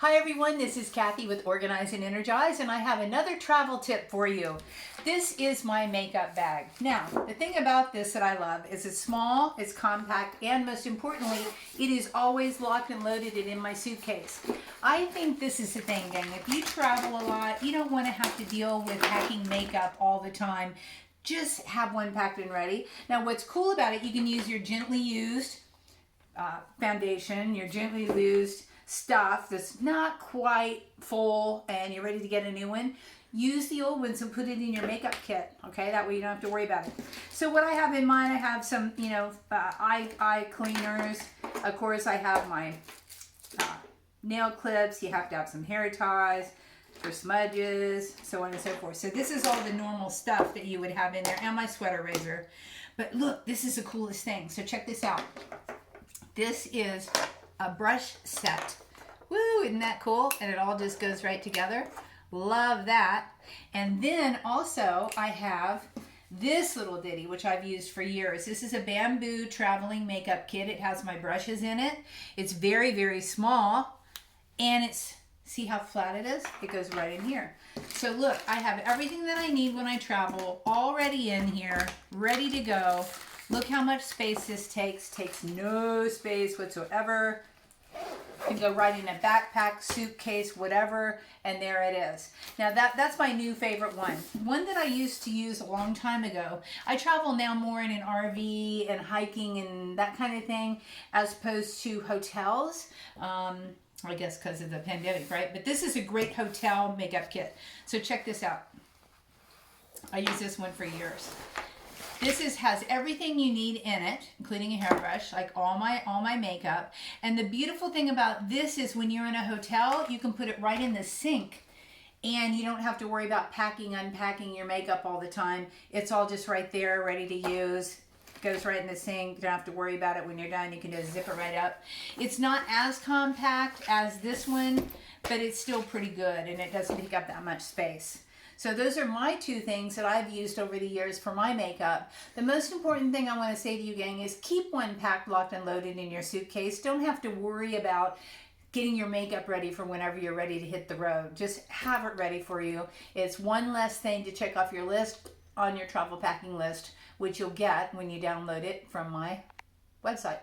Hi everyone, this is Kathi with Organized and Energized, and I have another travel tip for you. This is my makeup bag. Now, the thing about this that I love is it's small, it's compact, and most importantly, it is always locked and loaded and in my suitcase. I think this is the thing, gang. If you travel a lot, you don't want to have to deal with packing makeup all the time. Just have one packed and ready. Now, what's cool about it, you can use your gently used foundation, your gently used stuff that's not quite full and you're ready to get a new one. Use the old ones and put it in your makeup kit, okay? That way you don't have to worry about it. So what I have in mine, I have some, eye cleaners. Of course, I have my nail clips. You have to have some hair ties for smudges, so on and so forth. So this is all the normal stuff that you would have in there, and my sweater razor. But look, this is the coolest thing. So check this out. This is a brush set. Woo, isn't that cool? And it all just goes right together. Love that. And then also I have this little ditty, which I've used for years. This is a bamboo traveling makeup kit. It has my brushes in it. It's very, very small. And it's, see how flat it is? It goes right in here. So look, I have everything that I need when I travel already in here, ready to go. Look how much space this takes. Takes no space whatsoever. You can go right in a backpack, suitcase, whatever, and there it is. Now that's my new favorite one. One that I used to use a long time ago. I travel now more in an RV and hiking and that kind of thing as opposed to hotels. I guess because of the pandemic, right? But this is a great hotel makeup kit. So check this out. I use this one for years. This has everything you need in it, including a hairbrush, like all my makeup. And the beautiful thing about this is when you're in a hotel, you can put it right in the sink and you don't have to worry about packing, unpacking your makeup all the time. It's all just right there, ready to use. It goes right in the sink. You don't have to worry about it when you're done. You can just zip it right up. It's not as compact as this one, but it's still pretty good and it doesn't take up that much space. So those are my two things that I've used over the years for my makeup. The most important thing I want to say to you, gang, is keep one packed, locked, and loaded in your suitcase. Don't have to worry about getting your makeup ready for whenever you're ready to hit the road. Just have it ready for you. It's one less thing to check off your list on your travel packing list, which you'll get when you download it from my website.